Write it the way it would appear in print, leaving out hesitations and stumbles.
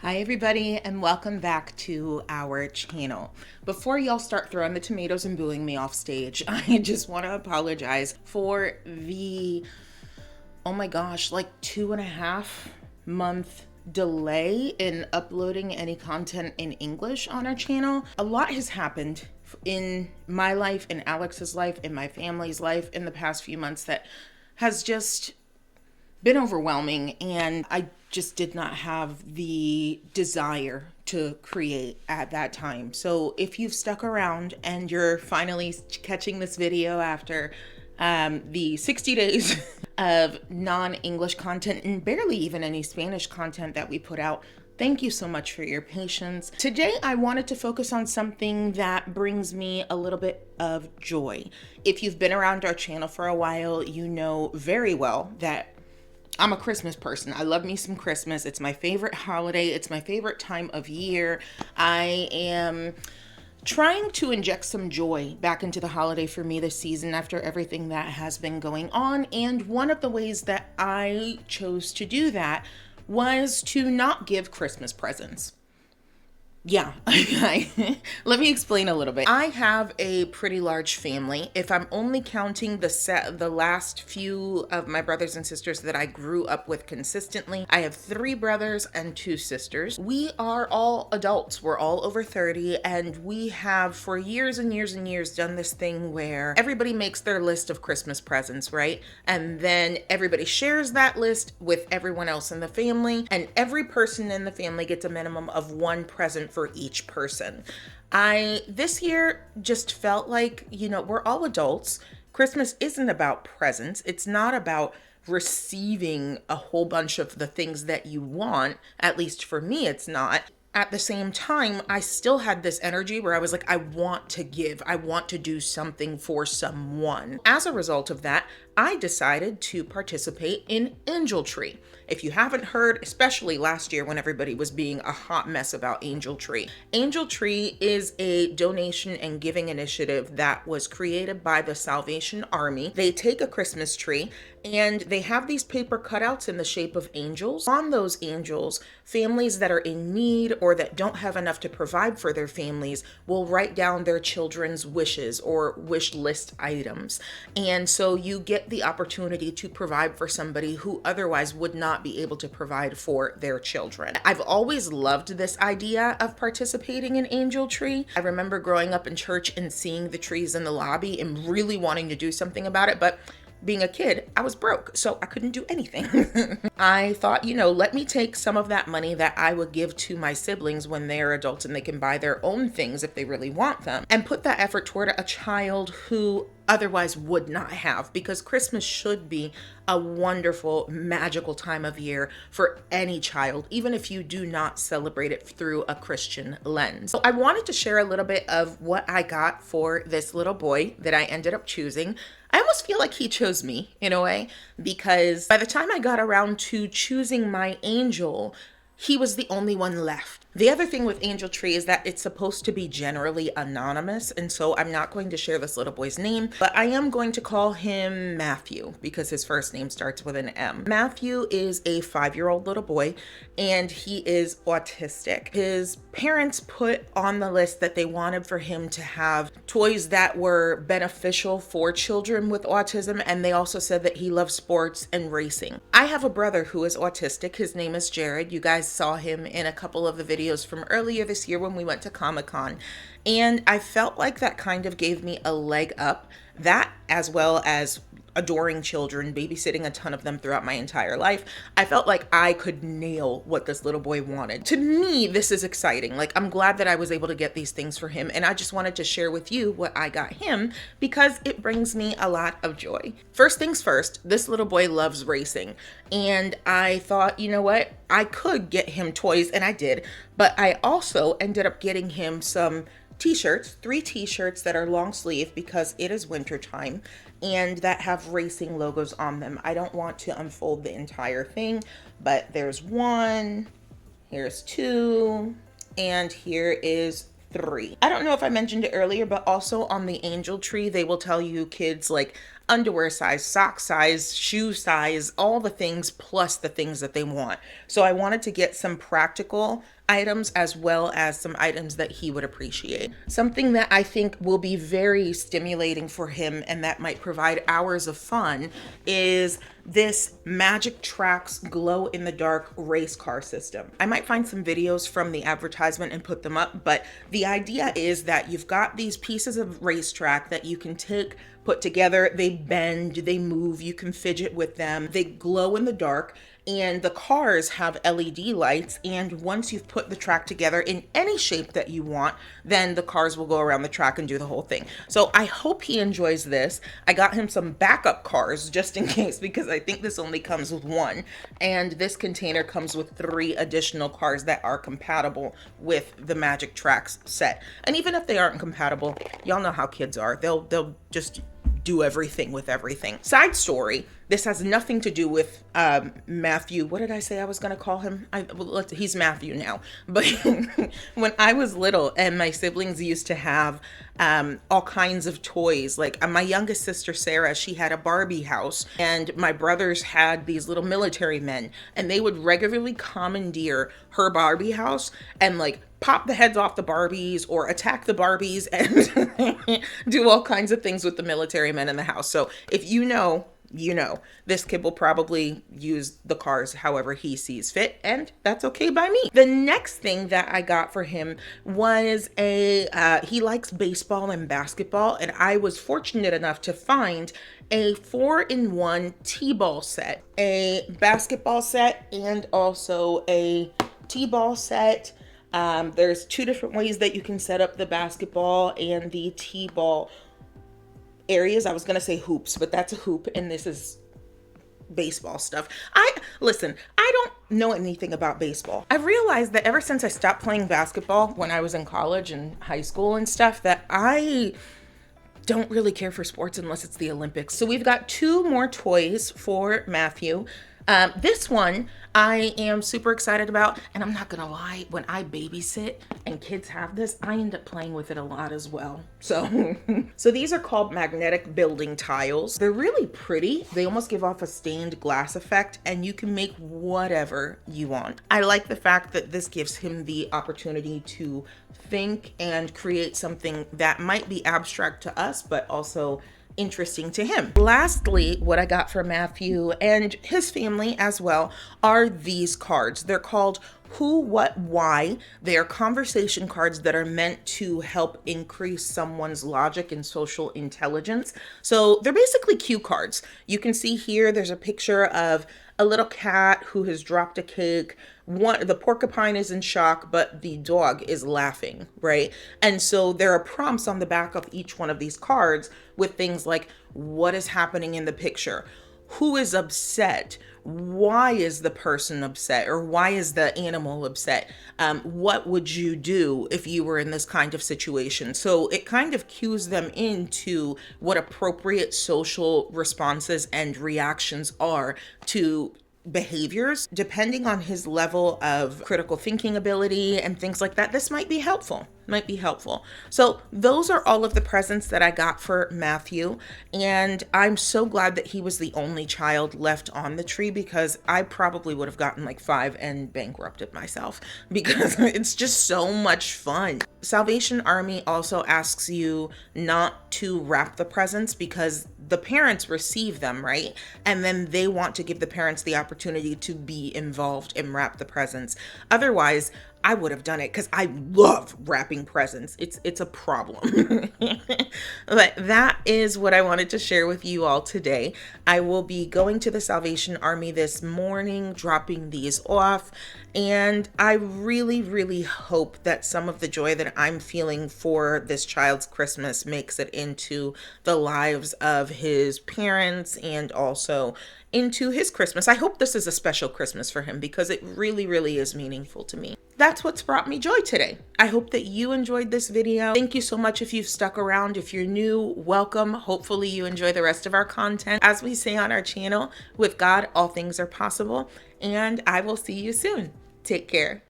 Hi everybody and welcome back to our channel. Before y'all start throwing the tomatoes and booing me off stage, I just want to apologize for the, oh my gosh, like 2.5 month delay in uploading any content in English on our channel. A lot has happened in my life, in Alex's life, in my family's life in the past few months that has just been overwhelming, and I just did not have the desire to create at that time. So if you've stuck around and you're finally catching this video after the 60 days of non-English content and barely even any Spanish content that we put out, thank you so much for your patience. Today, I wanted to focus on something that brings me a little bit of joy. If you've been around our channel for a while, you know very well that I'm a Christmas person. I love me some Christmas. It's my favorite holiday. It's my favorite time of year. I am trying to inject some joy back into the holiday for me this season after everything that has been going on. And one of the ways that I chose to do that was to not give Christmas presents. Yeah, let me explain a little bit. I have a pretty large family. If I'm only counting the last few of my brothers and sisters that I grew up with consistently, I have 3 brothers and 2 sisters. We are all adults. We're all over 30, and we have for years and years and years done this thing where everybody makes their list of Christmas presents, right? And then everybody shares that list with everyone else in the family, and every person in the family gets a minimum of 1 present for each person. This year just felt like, we're all adults. Christmas isn't about presents. It's not about receiving a whole bunch of the things that you want. At least for me, it's not. At the same time, I still had this energy where I was like, I want to give. I want to do something for someone. As a result of that, I decided to participate in Angel Tree. If you haven't heard, especially last year when everybody was being a hot mess about Angel Tree is a donation and giving initiative that was created by the Salvation Army. They take a Christmas tree and they have these paper cutouts in the shape of angels. On those angels, families that are in need or that don't have enough to provide for their families will write down their children's wishes or wish list items. And so you get the opportunity to provide for somebody who otherwise would not be able to provide for their children. I've always loved this idea of participating in Angel Tree. I remember growing up in church and seeing the trees in the lobby and really wanting to do something about it, but being a kid, I was broke, so I couldn't do anything. I thought, let me take some of that money that I would give to my siblings when they're adults and they can buy their own things if they really want them, and put that effort toward a child who otherwise would not have, because Christmas should be a wonderful, magical time of year for any child, even if you do not celebrate it through a Christian lens. So I wanted to share a little bit of what I got for this little boy that I ended up choosing. I almost feel like he chose me in a way, because by the time I got around to choosing my angel, he was the only one left. The other thing with Angel Tree is that it's supposed to be generally anonymous, and so I'm not going to share this little boy's name, but I am going to call him Matthew because his first name starts with an M. Matthew is a 5-year-old little boy, and he is autistic. His parents put on the list that they wanted for him to have toys that were beneficial for children with autism, and they also said that he loves sports and racing. I have a brother who is autistic. His name is Jared. You guys saw him in a couple of the videos from earlier this year when we went to Comic-Con, and I felt like that kind of gave me a leg up. That, as well as adoring children, babysitting a ton of them throughout my entire life, I felt like I could nail what this little boy wanted. To me, this is exciting. Like, I'm glad that I was able to get these things for him, and I just wanted to share with you what I got him because it brings me a lot of joy. First things first, this little boy loves racing, and I thought, you know what? I could get him toys, and I did, but I also ended up getting him some t-shirts, 3 t-shirts that are long sleeve because it is winter time and that have racing logos on them. I don't want to unfold the entire thing, but there's 1, here's 2, and here is 3. I don't know if I mentioned it earlier, but also on the Angel Tree, they will tell you kids like underwear size, sock size, shoe size, all the things plus the things that they want. So I wanted to get some practical items as well as some items that he would appreciate. Something that I think will be very stimulating for him and that might provide hours of fun is this Magic Trax glow in the dark race car system. I might find some videos from the advertisement and put them up, but the idea is that you've got these pieces of racetrack that you can take, put together, they bend, they move, you can fidget with them, they glow in the dark, and the cars have LED lights, and once you've put the track together in any shape that you want, then the cars will go around the track and do the whole thing. So I hope he enjoys this. I got him some backup cars just in case, because I think this only comes with one, and this container comes with 3 additional cars that are compatible with the Magic Trax set. And even if they aren't compatible, y'all know how kids are. They'll just do everything with everything. Side story, this has nothing to do with Matthew. What did I say I was going to call him? He's Matthew now. But when I was little and my siblings used to have all kinds of toys, like my youngest sister, Sarah, she had a Barbie house, and my brothers had these little military men, and they would regularly commandeer her Barbie house and like pop the heads off the Barbies or attack the Barbies and do all kinds of things with the military men in the house. So if you know, you know, this kid will probably use the cars however he sees fit, and that's okay by me. The next thing that I got for him was he likes baseball and basketball, and I was fortunate enough to find a 4-in-1 T-ball set, a basketball set, and also a T-ball set. There's 2 different ways that you can set up the basketball and the T-ball areas. I was gonna say hoops, but that's a hoop, and this is baseball stuff. Listen, I don't know anything about baseball. I've realized that ever since I stopped playing basketball when I was in college and high school and stuff, that I don't really care for sports unless it's the Olympics. So we've got 2 more toys for Matthew. This one I am super excited about, and I'm not gonna lie, when I babysit and kids have this, I end up playing with it a lot as well. So, so these are called magnetic building tiles. They're really pretty. They almost give off a stained glass effect, and you can make whatever you want. I like the fact that this gives him the opportunity to think and create something that might be abstract to us, but also interesting to him. Lastly, what I got for Matthew and his family as well are these cards. They're called Who, What, Why. They are conversation cards that are meant to help increase someone's logic and social intelligence. So they're basically cue cards. You can see here there's a picture of a little cat who has dropped a cake. The porcupine is in shock, but the dog is laughing, right? And so there are prompts on the back of each one of these cards with things like, what is happening in the picture? Who is upset? Why is the person upset? Or why is the animal upset? What would you do if you were in this kind of situation? So it kind of cues them into what appropriate social responses and reactions are to behaviors. Depending on his level of critical thinking ability and things like that, this might be helpful. So those are all of the presents that I got for Matthew, and I'm so glad that he was the only child left on the tree, because I probably would have gotten like 5 and bankrupted myself, because it's just so much fun. Salvation Army also asks you not to wrap the presents because the parents receive them, right? And then they want to give the parents the opportunity to be involved and wrap the presents. Otherwise, I would have done it because I love wrapping presents. It's a problem. But that is what I wanted to share with you all today. I will be going to the Salvation Army this morning, dropping these off. And I really, really hope that some of the joy that I'm feeling for this child's Christmas makes it into the lives of his parents and also into his Christmas. I hope this is a special Christmas for him because it really, really is meaningful to me. That's what's brought me joy today. I hope that you enjoyed this video. Thank you so much if you've stuck around. If you're new, welcome. Hopefully you enjoy the rest of our content. As we say on our channel, with God, all things are possible. And I will see you soon. Take care.